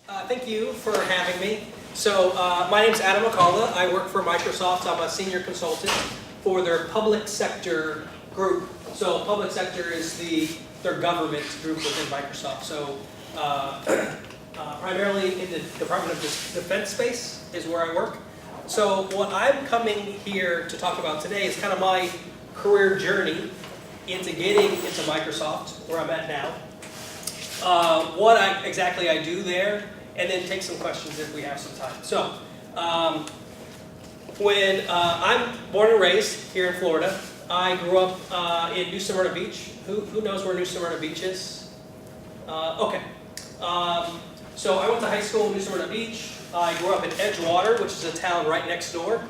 Thank you for having me. So my name is Adam McCullough. I work for Microsoft. I'm a senior consultant for their public sector group. So public sector is their government group within Microsoft. So primarily in the Department of Defense space is where I work. So what I'm coming here to talk about today is kind of my career journey into getting into Microsoft, where I'm at now. What exactly I do there, and then take some questions if we have some time. So, I'm born and raised here in Florida. I grew up in New Smyrna Beach. Who knows where New Smyrna Beach is? Okay. So I went to high school in New Smyrna Beach. I grew up in Edgewater, which is a town right next door.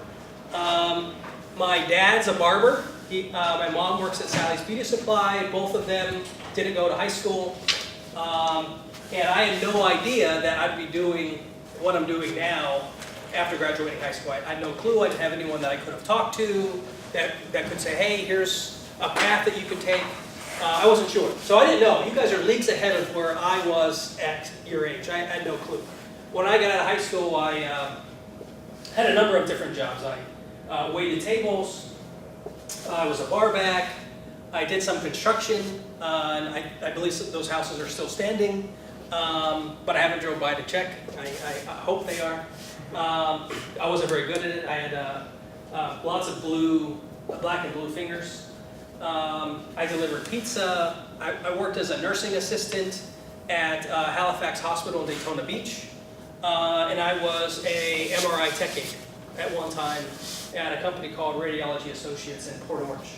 My dad's a barber. My mom works at Sally's Beauty Supply. Both of them didn't go to high school. And I had no idea that I'd be doing what I'm doing now after graduating high school. I had no clue. I didn't have anyone that I could have talked to that could say, hey, here's a path that you could take. I wasn't sure. So I didn't know. You guys are leagues ahead of where I was at your age. I had no clue. When I got out of high school, I had a number of different jobs. I waited tables. I was a bar back. I did some construction. And I believe those houses are still standing. But I haven't drove by to check. I hope they are. I wasn't very good at it. I had lots of black and blue fingers. I delivered pizza. I worked as a nursing assistant at Halifax Hospital in Daytona Beach. And I was a MRI tech aide at one time at a company called Radiology Associates in Port Orange.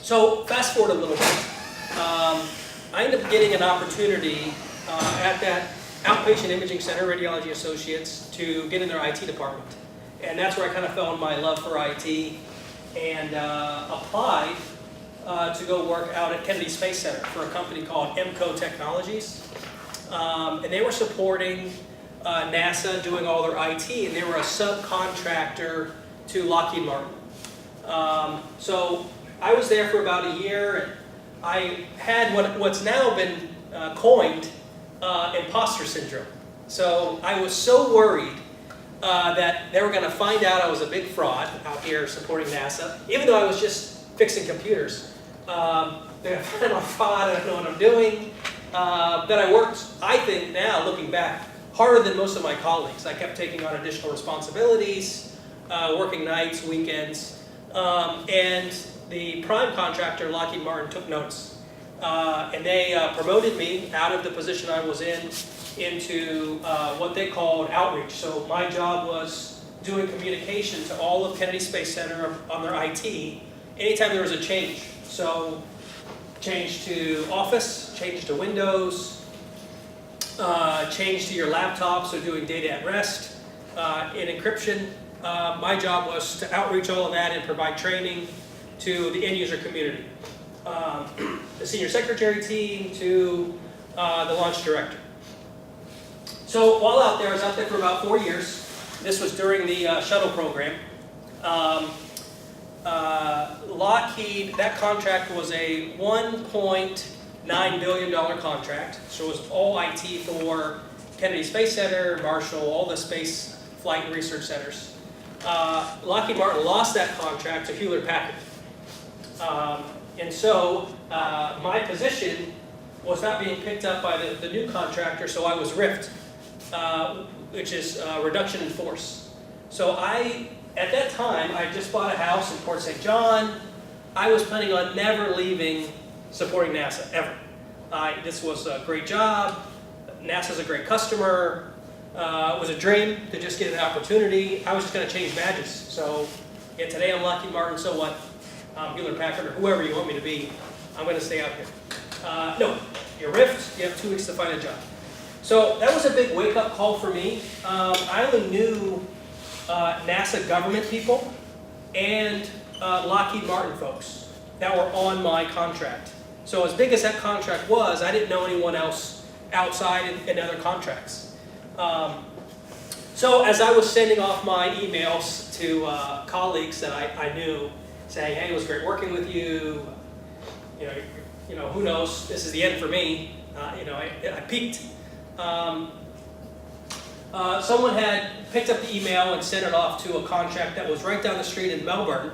So fast forward a little bit. I ended up getting an opportunity at that outpatient imaging center, Radiology Associates, to get in their IT department. And that's where I kind of fell in my love for IT and applied to go work out at Kennedy Space Center for a company called Mcullough Technologies. And they were supporting NASA doing all their IT, and they were a subcontractor to Lockheed Martin. So I was there for about a year, and I had what's now been coined imposter syndrome. So I was so worried that they were going to find out I was a big fraud out here supporting NASA, even though I was just fixing computers. They're going to find I'm a fraud, I don't know what I'm doing. That I worked, I think now, looking back, harder than most of my colleagues. I kept taking on additional responsibilities, working nights, weekends, and the prime contractor, Lockheed Martin, took notes. And they promoted me out of the position I was in into what they called outreach. So my job was doing communication to all of Kennedy Space Center on their IT anytime there was a change. So change to Office, change to Windows, change to your laptop, so doing data at rest, in encryption. My job was to outreach all of that and provide training to the end user community. The senior secretary team to the launch director. So while out there, I was out there for about 4 years. This was during the shuttle program. Lockheed, that contract was a $1.9 billion contract. So it was all IT for Kennedy Space Center, Marshall, all the space flight and research centers. Lockheed Martin lost that contract to Hewlett-Packard. And so my position was not being picked up by the new contractor, so I was RIFT, which is reduction in force. So at that time, I just bought a house in Port St. John. I was planning on never leaving supporting NASA, ever. This was a great job. NASA's a great customer. It was a dream to just get an opportunity. I was just going to change badges. So yeah, today I'm Lockheed Martin, so what? Hewlett-Packard, or whoever you want me to be, I'm going to stay out here. No, you're RIFT, you have 2 weeks to find a job. So that was a big wake-up call for me. I only knew NASA government people and Lockheed Martin folks that were on my contract. So as big as that contract was, I didn't know anyone else outside in other contracts. So as I was sending off my emails to colleagues that I knew, saying, hey, it was great working with you, who knows, this is the end for me. I peaked. someone had picked up the email and sent it off to a contract that was right down the street in Melbourne,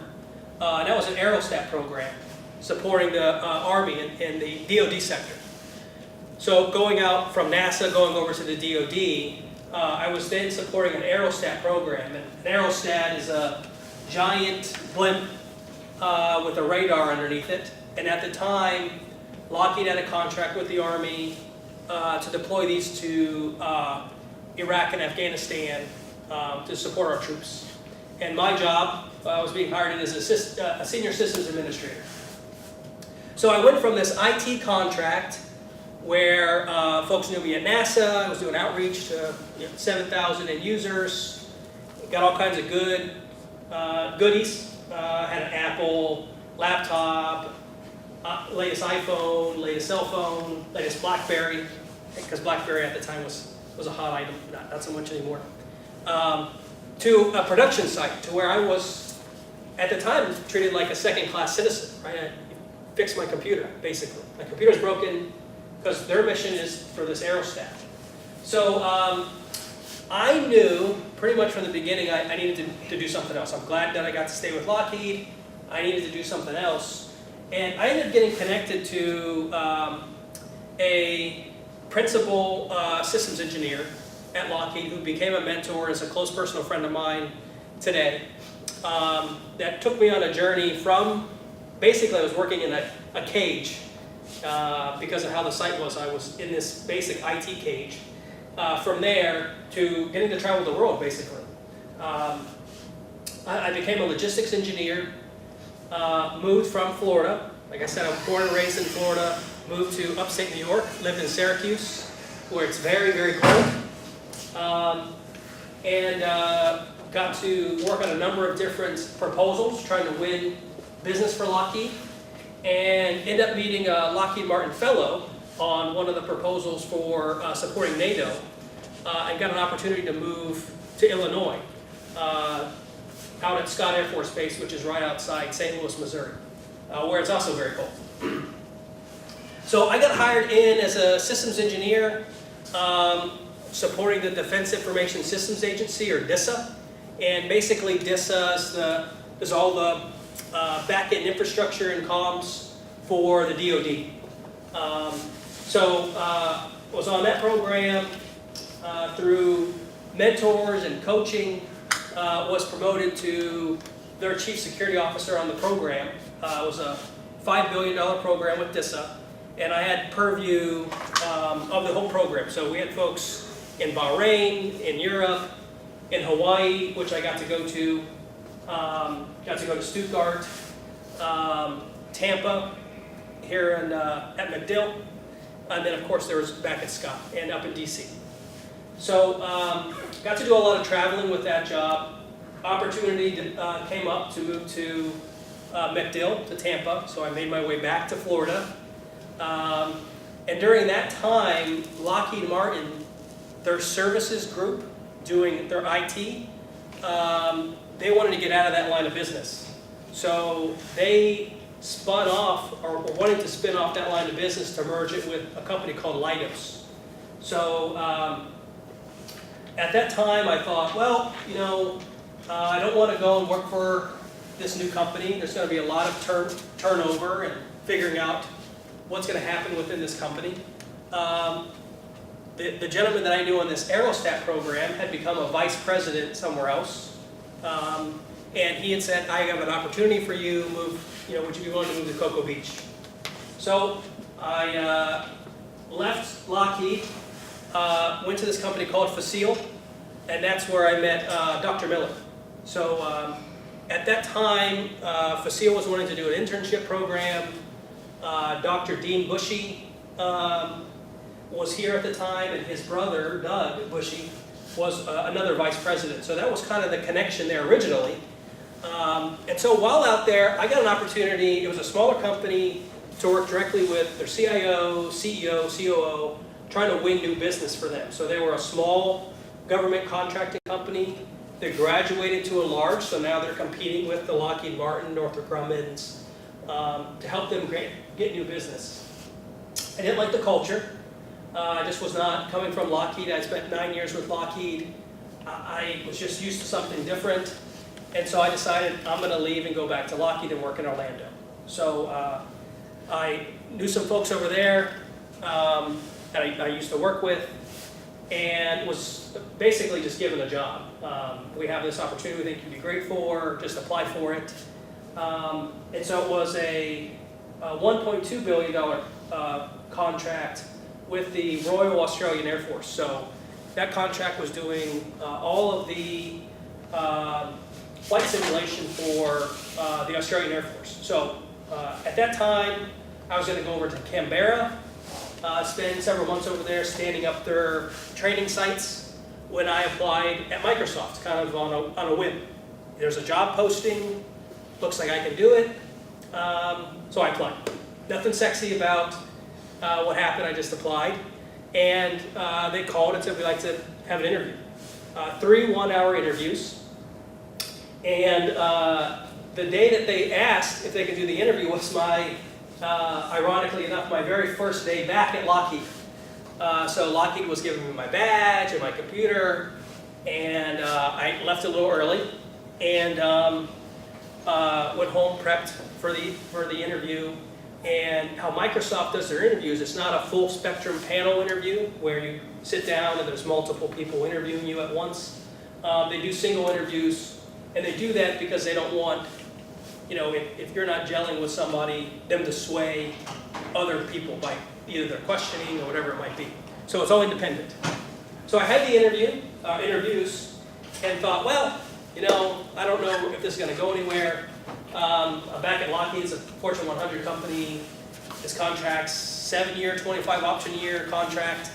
and that was an aerostat program supporting the Army in the DoD sector. So going out from NASA, going over to the DoD, I was then supporting an aerostat program. And an aerostat is a giant blimp with a radar underneath it. And at the time, Lockheed had a contract with the Army to deploy these to Iraq and Afghanistan to support our troops. And my job, I was being hired in as a senior systems administrator. So I went from this IT contract where folks knew me at NASA. I was doing outreach to 7,000 end users. Got all kinds of goodies. Had an Apple laptop, latest iPhone, latest cell phone, latest BlackBerry, because BlackBerry at the time was a hot item, not so much anymore. To a production site, to where I was, at the time, treated like a second-class citizen, right? I fixed my computer, basically. My computer's broken because their mission is for this aerostat. So I knew pretty much from the beginning I needed to do something else. I'm glad that I got to stay with Lockheed. I needed to do something else. And I ended up getting connected to a principal systems engineer at Lockheed who became a mentor, is a close personal friend of mine today, that took me on a journey from, basically I was working in a cage because of how the site was. I was in this basic IT cage. From there to getting to travel the world, basically. I became a logistics engineer, moved from Florida. Like I said, I was born and raised in Florida, moved to upstate New York, lived in Syracuse, where it's very, very cold. And got to work on a number of different proposals, trying to win business for Lockheed, and ended up meeting a Lockheed Martin fellow on one of the proposals for supporting NATO. I got an opportunity to move to Illinois, out at Scott Air Force Base, which is right outside St. Louis, Missouri, where it's also very cold. So I got hired in as a systems engineer, supporting the Defense Information Systems Agency, or DISA. And basically DISA is all the back-end infrastructure and comms for the DoD. So was on that program through mentors and coaching, was promoted to their chief security officer on the program. It was a $5 billion program with DISA, and I had purview of the whole program. So we had folks in Bahrain, in Europe, in Hawaii, which I got to go to. Got to go to Stuttgart, Tampa, here at MacDill. And then, of course, there was back at Scott and up in DC. So, got to do a lot of traveling with that job. Opportunity came up to move to MacDill, to Tampa, so I made my way back to Florida. And during that time, Lockheed Martin, their services group doing their IT, they wanted to get out of that line of business. So they spun off, or were wanting to spin off that line of business to merge it with a company called Leidos. So at that time I thought, well, I don't want to go and work for this new company. There's going to be a lot of turnover and figuring out what's going to happen within this company. The gentleman that I knew on this aerostat program had become a vice president somewhere else. And he had said, I have an opportunity for you, would you be willing to move to Cocoa Beach? So I left Lockheed, went to this company called Facile, and that's where I met Dr. Miller. So at that time, Facile was wanting to do an internship program. Dr. Dean Bushy was here at the time, and his brother, Doug Bushy, was another vice president. So that was kind of the connection there originally. And so while out there, I got an opportunity. It was a smaller company to work directly with their CIO, CEO, COO, trying to win new business for them. So they were a small government contracting company. They graduated to a large, so now they're competing with the Lockheed Martin, Northrop Grumman's, to help them get new business. I didn't like the culture. I just was not coming from Lockheed. I spent 9 years with Lockheed. I was just used to something different. And so I decided I'm going to leave and go back to Lockheed and work in Orlando. So I knew some folks over there that I used to work with, and was basically just given a job. We have this opportunity we think you'd be great for, just apply for it. And so it was a $1.2 billion contract with the Royal Australian Air Force. So that contract was doing all of the flight simulation for the Australian Air Force. So at that time, I was going to go over to Canberra, spend several months over there standing up their training sites when I applied at Microsoft, kind of on a whim. There's a job posting, looks like I can do it, so I applied. Nothing sexy about what happened, I just applied. And they called and said, we'd like to have an interview. 3 one-hour interviews. And the day that they asked if they could do the interview was ironically enough, my very first day back at Lockheed. So Lockheed was giving me my badge and my computer, and I left a little early, and went home, prepped for the interview. And how Microsoft does their interviews, it's not a full spectrum panel interview where you sit down and there's multiple people interviewing you at once. They do single interviews, and they do that because they don't want, if you're not gelling with somebody, them to sway other people by either their questioning or whatever it might be. So it's all independent. So I had the interviews, and thought, well, I don't know if this is going to go anywhere. I'm back at Lockheed. It's a Fortune 100 company. This contract's 7-year, 25 option year contract.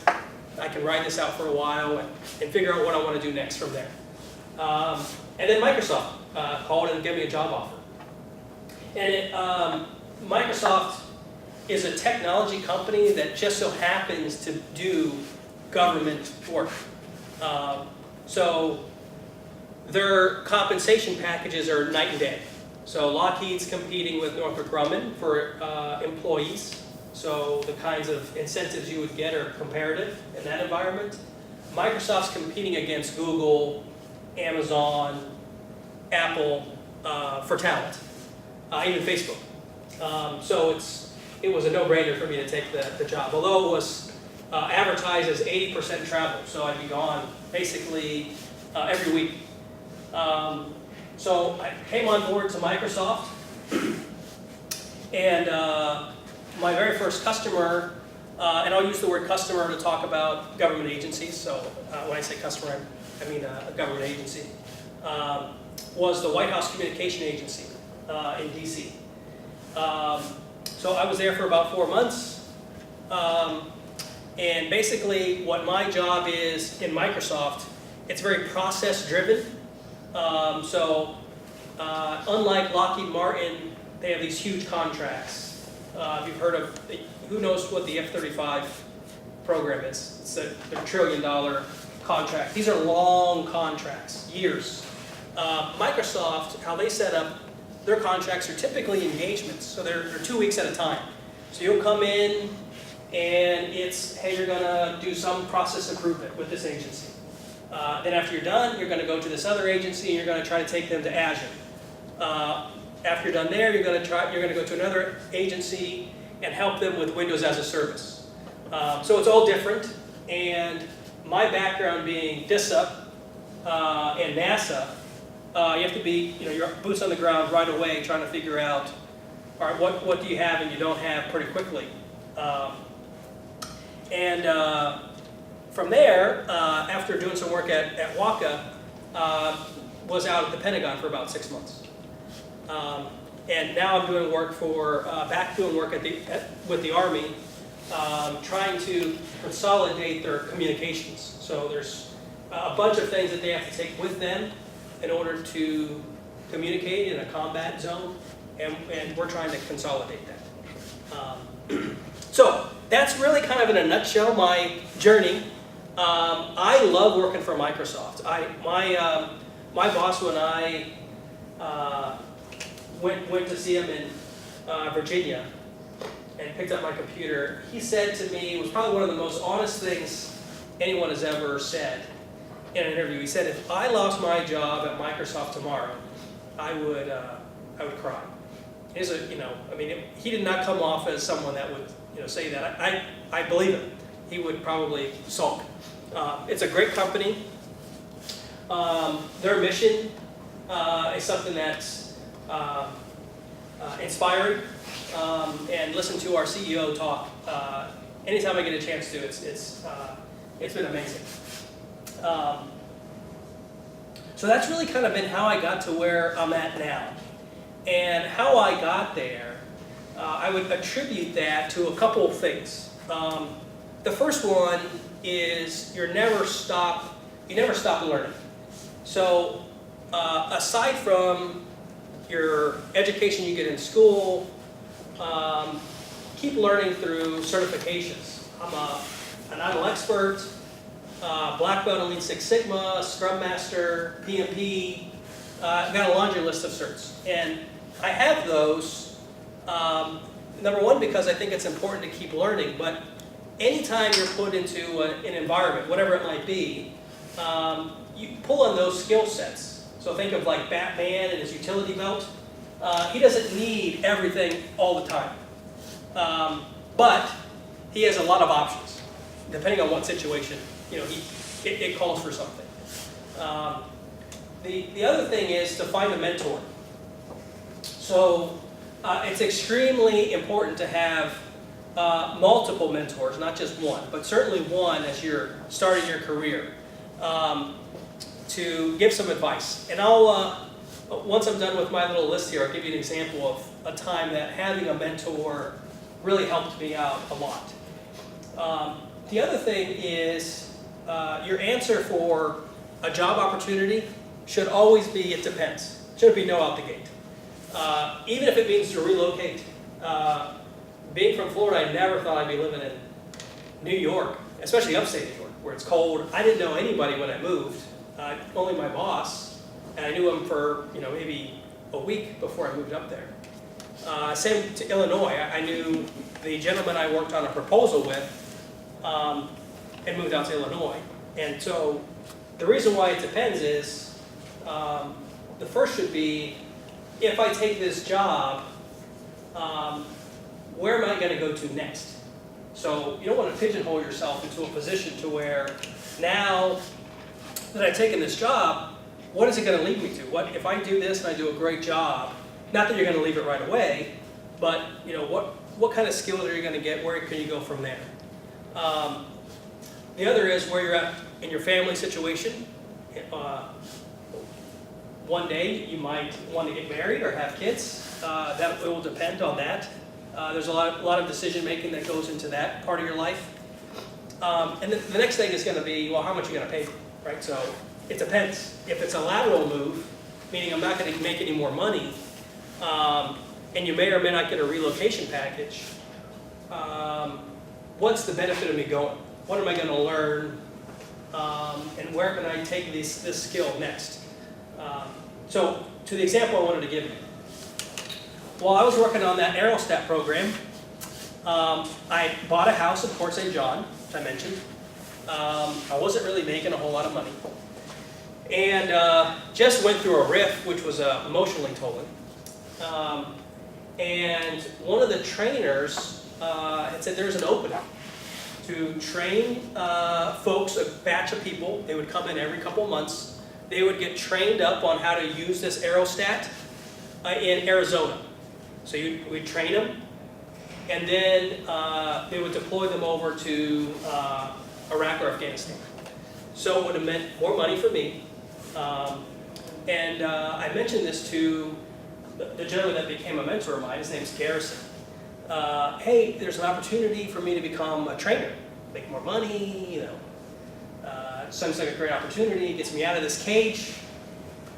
I can ride this out for a while and figure out what I want to do next from there. And then Microsoft called and gave me a job offer. And Microsoft is a technology company that just so happens to do government work. So their compensation packages are night and day. So Lockheed's competing with Northrop Grumman for employees. So the kinds of incentives you would get are comparative in that environment. Microsoft's competing against Google, Amazon, Apple for talent, even Facebook. So it was a no-brainer for me to take the job, although it was advertised as 80% travel. So I'd be gone basically every week. So I came on board to Microsoft, and my very first customer, and I'll use the word customer to talk about government agencies, so when I say customer, I mean a government agency, was the White House Communication Agency in DC. So I was there for about 4 months, and basically what my job is in Microsoft, it's very process-driven. So unlike Lockheed Martin, they have these huge contracts. If you've heard of, who knows what the F-35 program is? It's a $1 trillion contract. These are long contracts, years. Microsoft, how they set up their contracts are typically engagements, so they're 2 weeks at a time. So you'll come in and it's, hey, you're gonna do some process improvement with this agency. Then after you're done, you're going to go to this other agency and you're going to try to take them to Azure. After you're done there, you're going to go to another agency and help them with Windows as a service. So it's all different. And my background being DISA and NASA, you have to be, your boots on the ground right away, trying to figure out, all right, what do you have and you don't have pretty quickly. From there, after doing some work at WACA, was out at the Pentagon for about 6 months. And now I'm doing work back doing work with the Army, trying to consolidate their communications. So there's a bunch of things that they have to take with them in order to communicate in a combat zone, and we're trying to consolidate that. So that's really kind of in a nutshell my journey. I love working for Microsoft. My boss, when I went to see him in Virginia, and picked up my computer, he said to me, it was probably one of the most honest things anyone has ever said in an interview. He said, if I lost my job at Microsoft tomorrow, I would cry. He did not come off as someone that would say that. I believe him. He would probably sulk. It's a great company. Their mission is something that's inspiring. And listen to our CEO talk anytime I get a chance to. It's been amazing. So that's really kind of been how I got to where I'm at now. And how I got there, I would attribute that to a couple of things. The first one is you never stop learning. So aside from your education you get in school, keep learning through certifications. I'm an Idle expert, black belt in Lean Six Sigma, Scrum Master, PMP. I've got a laundry list of certs. And I have those, number one, because I think it's important to keep learning, but anytime you're put into an environment, whatever it might be, you pull on those skill sets. So think of like Batman and his utility belt. He doesn't need everything all the time. But he has a lot of options, depending on what situation it calls for something. The other thing is to find a mentor. So it's extremely important to have multiple mentors, not just one, but certainly one as you're starting your career, to give some advice. And once I'm done with my little list here, I'll give you an example of a time that having a mentor really helped me out a lot. The other thing is your answer for a job opportunity should always be, it depends. Shouldn't be no out the gate. Even if it means to relocate. Being from Florida, I never thought I'd be living in New York, especially upstate New York, where it's cold. I didn't know anybody when I moved, only my boss, and I knew him for maybe a week before I moved up there. Same to Illinois. I knew the gentleman I worked on a proposal with and moved out to Illinois. And so the reason why it depends is the first should be, if I take this job, where am I going to go to next? So you don't want to pigeonhole yourself into a position to where now that I've taken this job, what is it going to lead me to? What if I do this and I do a great job? Not that you're going to leave it right away, but what kind of skills are you going to get? Where can you go from there? The other is where you're at in your family situation. One day you might want to get married or have kids. It will depend on that. There's a lot of decision making that goes into that part of your life. And the next thing is going to be, well, how much are you going to pay, right? So it depends. If it's a lateral move, meaning I'm not going to make any more money, and you may or may not get a relocation package, what's the benefit of me going? What am I going to learn? And where can I take this skill next? So to the example I wanted to give you. While I was working on that aerostat program, I bought a house in Port St. John, which I mentioned. I wasn't really making a whole lot of money. And just went through a riff, which was emotionally tolling. And one of the trainers had said there's an opening to train folks, a batch of people. They would come in every couple months. They would get trained up on how to use this aerostat in Arizona. So we'd train them, and then they would deploy them over to Iraq or Afghanistan. So it would have meant more money for me. And I mentioned this to the gentleman that became a mentor of mine. His name's Garrison. Hey, there's an opportunity for me to become a trainer, make more money, Sounds like a great opportunity, gets me out of this cage.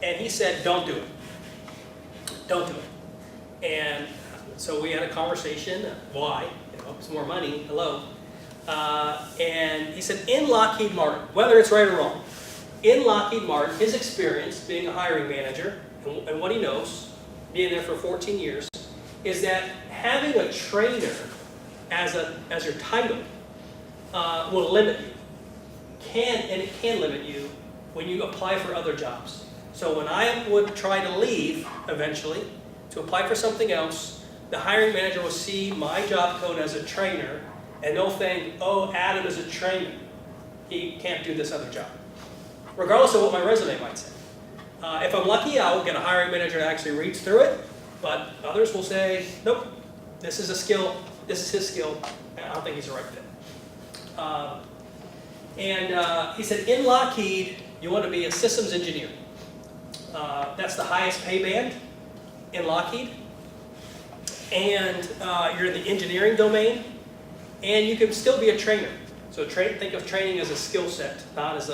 And he said, don't do it. Don't do it. And so we had a conversation. Why? It's more money. Hello. And he said, in Lockheed Martin, whether it's right or wrong, in Lockheed Martin, his experience being a hiring manager and what he knows, being there for 14 years, is that having a trainer as your title will limit you. It can limit you when you apply for other jobs. So when I would try to leave eventually to apply for something else, the hiring manager will see my job code as a trainer, and they'll think, oh, Adam is a trainer. He can't do this other job, regardless of what my resume might say. If I'm lucky, I'll get a hiring manager that actually reads through it, but others will say, nope, this is a skill, this is his skill, and I don't think he's the right fit. He said, in Lockheed, you want to be a systems engineer. That's the highest pay band in Lockheed. And you're in the engineering domain, and you can still be a trainer. So think of training as a skill set, not as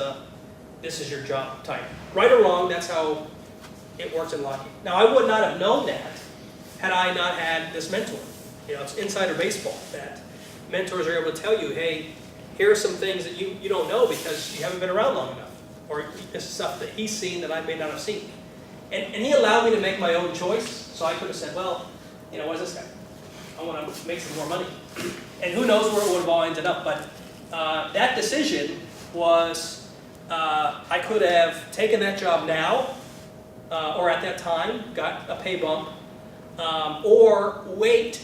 this is your job type. Right or wrong, that's how it works in Lockheed. Now, I would not have known that had I not had this mentor. You know, it's insider baseball that mentors are able to tell you, hey, here are some things that you don't know because you haven't been around long enough. Or this is stuff that he's seen that I may not have seen. And he allowed me to make my own choice, so I could have said, well, you know, what's this guy? I want to make some more money. And who knows where it would have all ended up, but that decision was, I could have taken that job now, or at that time, got a pay bump, or wait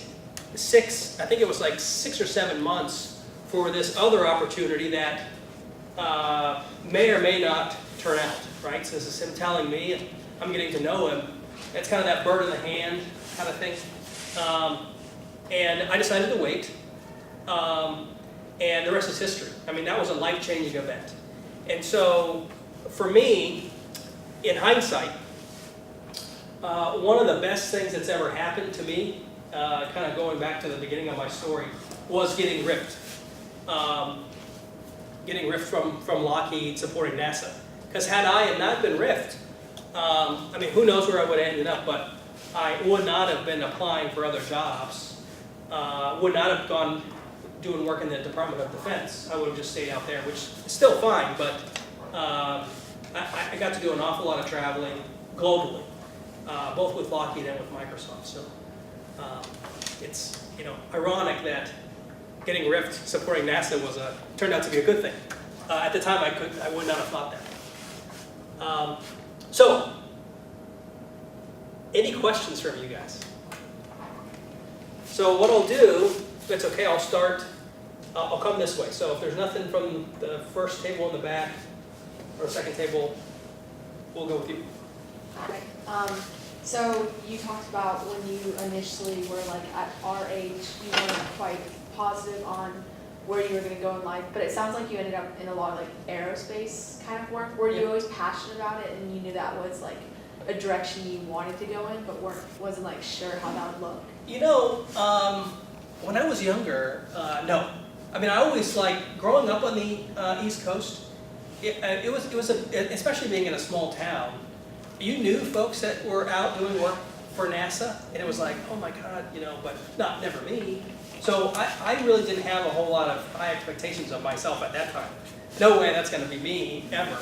I think it was like 6 or 7 months for this other opportunity that may or may not turn out, right? So this is him telling me, and I'm getting to know him. It's kind of that bird in the hand kind of thing. And I decided to wait, and the rest is history. I mean, that was a life-changing event. And so, for me, in hindsight, one of the best things that's ever happened to me, kind of going back to the beginning of my story, was getting ripped. Getting ripped from Lockheed, supporting NASA. Because had I not been ripped, I mean, who knows where I would have ended up, but I would not have been applying for other jobs, would not have gone doing work in the Department of Defense. I would have just stayed out there, which is still fine, but I got to do an awful lot of traveling globally, both with Lockheed and with Microsoft. So it's ironic that getting ripped supporting NASA turned out to be a good thing. At the time, I would not have thought that. So, any questions from you guys? So what I'll do, if it's okay, I'll start. I'll come this way. So if there's nothing from the first table in the back or second table, we'll go with you. Okay. So you talked about when you initially were like at our age, you weren't quite positive on where you were going to go in life, but it sounds like you ended up in a lot of like aerospace kind of work. Were you always passionate about it and you knew that was like a direction you wanted to go in, but wasn't like sure how that would look? You know, when I was younger, no. I mean, I always growing up on the East Coast. It was especially being in a small town. You knew folks that were out doing work for NASA, and it was like, oh my God, but never me. So I really didn't have a whole lot of high expectations of myself at that time. No way that's going to be me ever.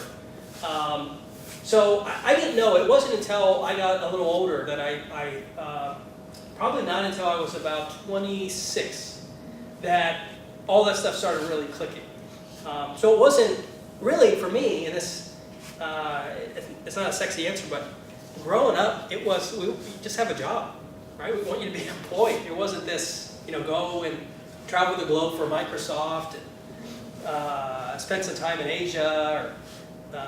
So I didn't know. It wasn't until I got a little older that I probably not until I was about 26 that all that stuff started really clicking. So it wasn't really for me, and this it's not a sexy answer, but growing up, it was we just have a job, right? We want you to be employed. It wasn't this, go and travel the globe for Microsoft and spend some time in Asia or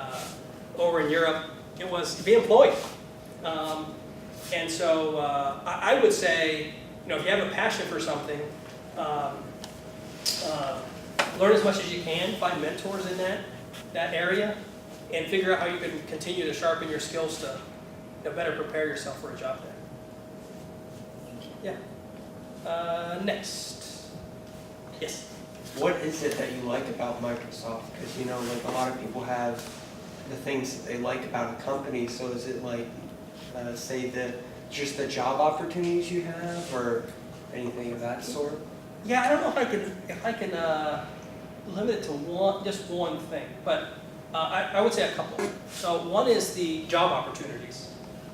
over in Europe. It was be employed. And so I would say, if you have a passion for something, learn as much as you can, find mentors in that area, and figure out how you can continue to sharpen your skills to better prepare yourself for a job there. Yeah. Next. Yes? What is it that you like about Microsoft? Because, a lot of people have the things that they like about a company, so is it say just the job opportunities you have, or anything of that sort? Yeah, I don't know if I can limit it to just one thing, but I would say a couple. So one is the job opportunities.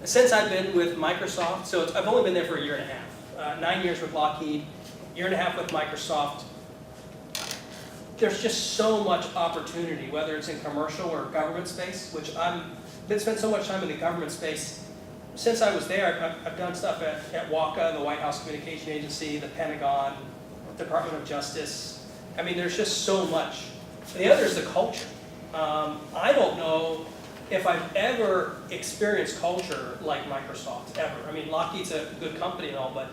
Since I've been with Microsoft, so I've only been there for a year and a half, 9 years with Lockheed, year and a half with Microsoft, there's just so much opportunity, whether it's in commercial or government space, which I've spent so much time in the government space. Since I was there, I've done stuff at WACA, the White House Communication Agency, the Pentagon, Department of Justice. I mean, there's just so much. The other is the culture. I don't know if I've ever experienced culture like Microsoft, ever. I mean, Lockheed's a good company and all, but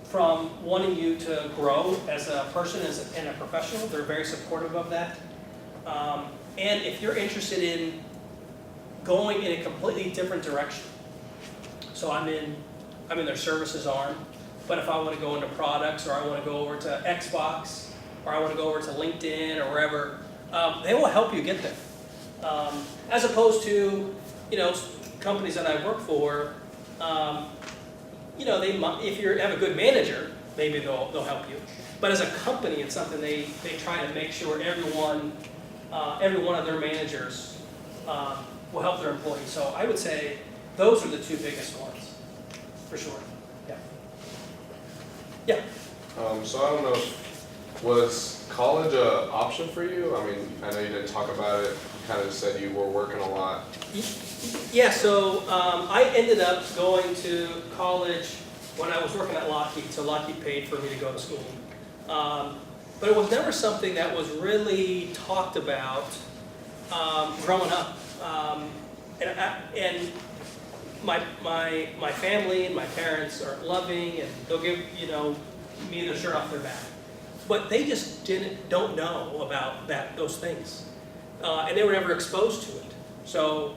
from wanting you to grow as a person and a professional, they're very supportive of that. And if you're interested in going in a completely different direction, so I'm in their services arm, but if I want to go into products, or I want to go over to Xbox, or I want to go over to LinkedIn or wherever, they will help you get there. As opposed to, companies that I work for, if you have a good manager, maybe they'll help you. But as a company, it's something they try to make sure every one of their managers will help their employees. So I would say those are the two biggest ones, for sure. Yeah. Yeah. So I don't know, was college an option for you? I mean, I know you didn't talk about it. You kind of said you were working a lot. Yeah, so I ended up going to college when I was working at Lockheed, so Lockheed paid for me to go to school. But it was never something that was really talked about growing up. And my family and my parents are loving, and they'll give me the shirt off their back. But they just don't know about those things, and they were never exposed to it. So,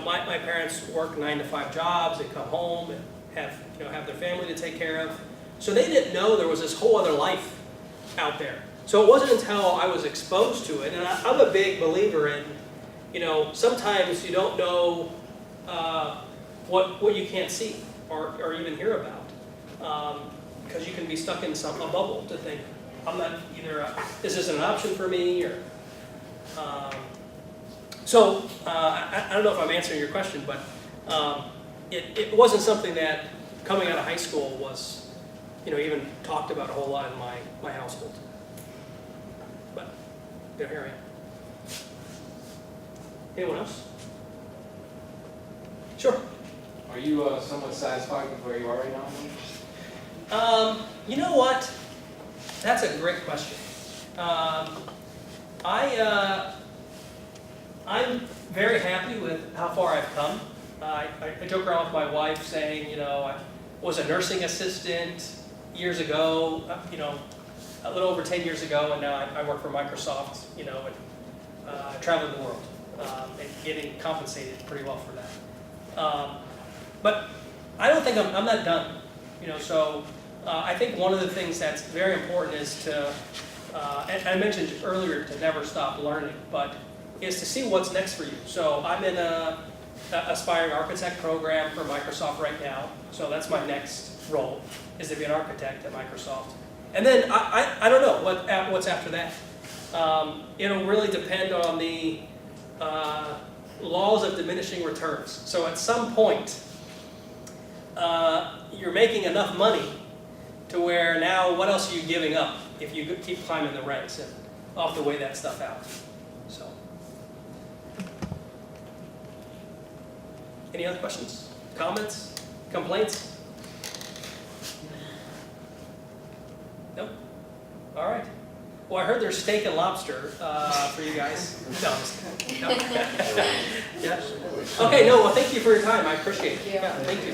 my parents work 9 to 5 jobs. They come home and have their family to take care of. So they didn't know there was this whole other life out there. So it wasn't until I was exposed to it, and I'm a big believer in, sometimes you don't know what you can't see or even hear about, because you can be stuck in a bubble to think, I'm not this isn't an option for me, or. So I don't know if I'm answering your question, but it wasn't something that coming out of high school was, even talked about a whole lot in my household. But here I am. Anyone else? Sure. Are you somewhat satisfied with where you are right now? You know what? That's a great question. I'm very happy with how far I've come. I joke around with my wife saying, I was a nursing assistant years ago, a little over 10 years ago, and now I work for Microsoft, and traveling the world, and getting compensated pretty well for that. But I don't think I'm not done, so I think one of the things that's very important is to, and I mentioned earlier to never stop learning, but is to see what's next for you. So I'm in a aspiring architect program for Microsoft right now. So that's my next role, is to be an architect at Microsoft. And then I don't know what's after that. It'll really depend on the laws of diminishing returns. So at some point, you're making enough money to where now what else are you giving up if you keep climbing the ranks, and I'll have to weigh that stuff out. So. Any other questions, comments, complaints? Nope. All right. Well, I heard there's steak and lobster for you guys. No, I'm just kidding. No. Yeah. Okay. No. Well, thank you for your time. I appreciate it. Thank you. Yeah, thank you.